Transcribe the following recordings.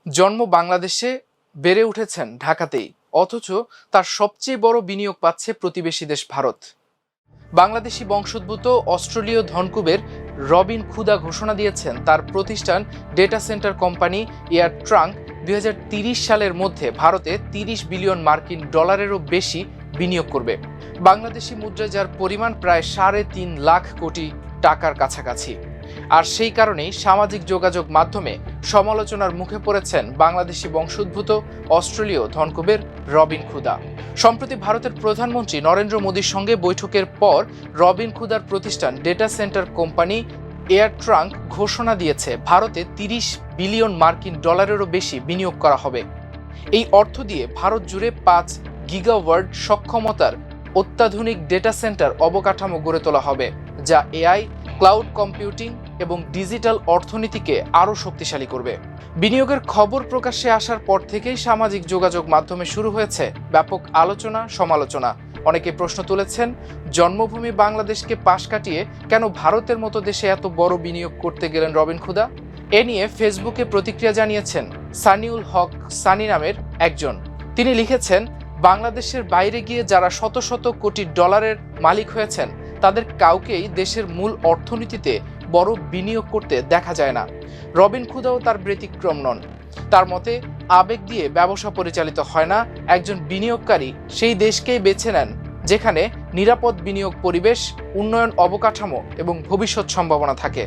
জন্ম বাংলাদেশে, বেড়ে উঠেছেন ঢাকাতেই, অথচ তার সবচেয়ে বড় বিনিয়োগ পাচ্ছে প্রতিবেশী দেশ ভারত। বাংলাদেশি বংশোদ্ভূত অস্ট্রেলীয় ধনকুবের রবিন খুদা ঘোষণা দিয়েছেন তার প্রতিষ্ঠান data centre company air trunk 2030 সালের মধ্যে ভারতে 30 বিলিয়ন মার্কিন ডলারেরও বেশি বিনিয়োগ করবে। বাংলাদেশি মুদ্রায় যার পরিমাণ প্রায় 3.5 লাখ কোটি টাকার কাছাকাছি। আর সেই কারণেই সামাজিক যোগাযোগ মাধ্যমে সমালোচনার মুখে পড়েছেন বাংলাদেশি বংশোদ্ভূত অস্ট্রেলীয় ধনকুবের রবিন খুদা। সম্প্রতি ভারতের প্রধানমন্ত্রী নরেন্দ্র মোদীর সঙ্গে বৈঠকের পর রবিন খুদার প্রতিষ্ঠান data centre company air trunk ঘোষণা দিয়েছে ভারতে 30 বিলিয়ন মার্কিন ডলারেরও বেশি বিনিয়োগ করা হবে। এই অর্থ দিয়ে ভারত জুড়ে 5 গিগাওয়াট সক্ষমতার অত্যাধুনিক ডেটা সেন্টার অবকাঠামো গড়ে তোলা হবে, যা এআই, ক্লাউড কম্পিউটিং এবং ডিজিটাল অর্থনীতিকে আরও শক্তিশালী করবে। বিনিয়োগের খবর প্রকাশ্যে আসার পর থেকেই সামাজিক যোগাযোগ মাধ্যমে শুরু হয়েছে ব্যাপক আলোচনা সমালোচনা। অনেকে প্রশ্ন তুলেছেন, জন্মভূমি বাংলাদেশকে পাশ কাটিয়ে কেন ভারতের মতো দেশে এত বড় বিনিয়োগ করতে গেলেন রবিন খুদা? এ নিয়ে ফেসবুকে প্রতিক্রিয়া জানিয়েছেন সানিউল হক সানি নামের একজন। তিনি লিখেছেন, বাংলাদেশের বাইরে গিয়ে যারা শত শত কোটি ডলারের মালিক হয়েছেন তাদের কাউকেই দেশের মূল অর্থনীতিতে বড় বিনিয়োগ করতে দেখা যায় না। রবিন খুদাও তার ব্যতিক্রম নন। তার মতে, আবেগ দিয়ে ব্যবসা পরিচালিত হয় না। একজন বিনিয়োগকারী সেই দেশকেই বেছে নেন যেখানে নিরাপদ বিনিয়োগ পরিবেশ, উন্নয়ন অবকাঠামো এবং ভবিষ্যৎ সম্ভাবনা থাকে।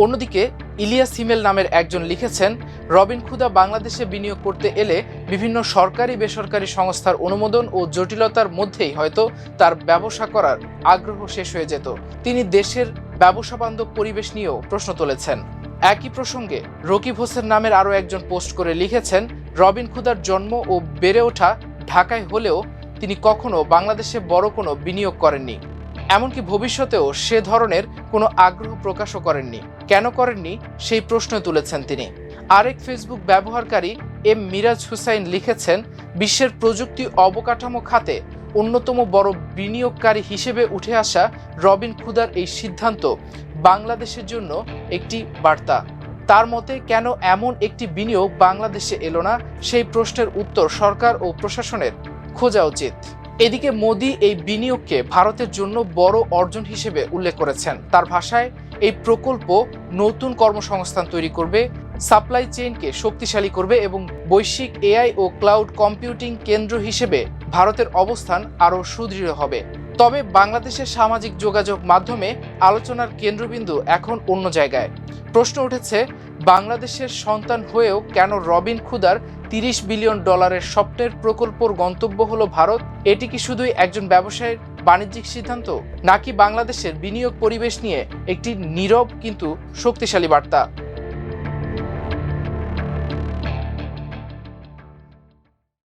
অন্যদিকে ইলিয়াস হিমেল নামের একজন লিখেছেন, রবিন খুদা বাংলাদেশে বিনিয়োগ করতে এলে বিভিন্ন সরকারি বেসরকারি সংস্থার অনুমোদন ও জটিলতার মধ্যেই হয়তো তার ব্যবসা করার আগ্রহ শেষ হয়ে যেত। তিনি দেশের ব্যবসা বান্ধব পরিবেশ নিয়েও প্রশ্ন তুলেছেন। একই প্রসঙ্গে রকিব হোসেন নামের আরও একজন পোস্ট করে লিখেছেন, রবিন খুদার জন্ম ও বেড়ে ওঠা ঢাকায় হলেও তিনি কখনো বাংলাদেশে বড় কোনো বিনিয়োগ করেননি। এমনকি ভবিষ্যতেও সে ধরনের কোনো আগ্রহ প্রকাশও করেননি। কেন করেননি সেই প্রশ্ন তুলেছেন তিনি। আরেক ফেসবুক ব্যবহারকারী এম মিরাজ হুসাইন লিখেছেন, বিশ্বের প্রযুক্তি অবকাঠামো খাতে অন্যতম বড় বিনিয়োগকারী হিসেবে উঠে আসা রবিন খুদার এই সিদ্ধান্ত বাংলাদেশের জন্য একটি বার্তা। তার মতে, কেন এমন একটি বিনিয়োগ বাংলাদেশে এলো না, সেই প্রশ্নের উত্তর সরকার ও প্রশাসনের খোঁজা উচিত। এদিকে মোদি এই বিনিয়োগকে ভারতের জন্য বড় অর্জন হিসেবে উল্লেখ করেছেন। তার ভাষায়, এই প্রকল্প নতুন কর্মসংস্থান তৈরি করবে, সাপ্লাই চেইনকে শক্তিশালী করবে এবং বৈশ্বিক এআই ও ক্লাউড কম্পিউটিং কেন্দ্র হিসেবে ভারতের অবস্থান আরও সুদৃঢ় হবে। তবে বাংলাদেশের সামাজিক যোগাযোগ মাধ্যমে আলোচনার কেন্দ্রবিন্দু এখন অন্য জায়গায়। প্রশ্ন উঠেছে, বাংলাদেশের সন্তান হয়েও কেন রবিন খুদার 30 বিলিয়ন ডলারের স্বপ্নের প্রকল্পর গন্তব্য হলো ভারত? এটি কি শুধুই একজন ব্যবসায়ীর বাণিজ্যিক সিদ্ধান্ত, নাকি বাংলাদেশের বিনিয়োগ পরিবেশ নিয়ে একটি নীরব কিন্তু শক্তিশালী বার্তা?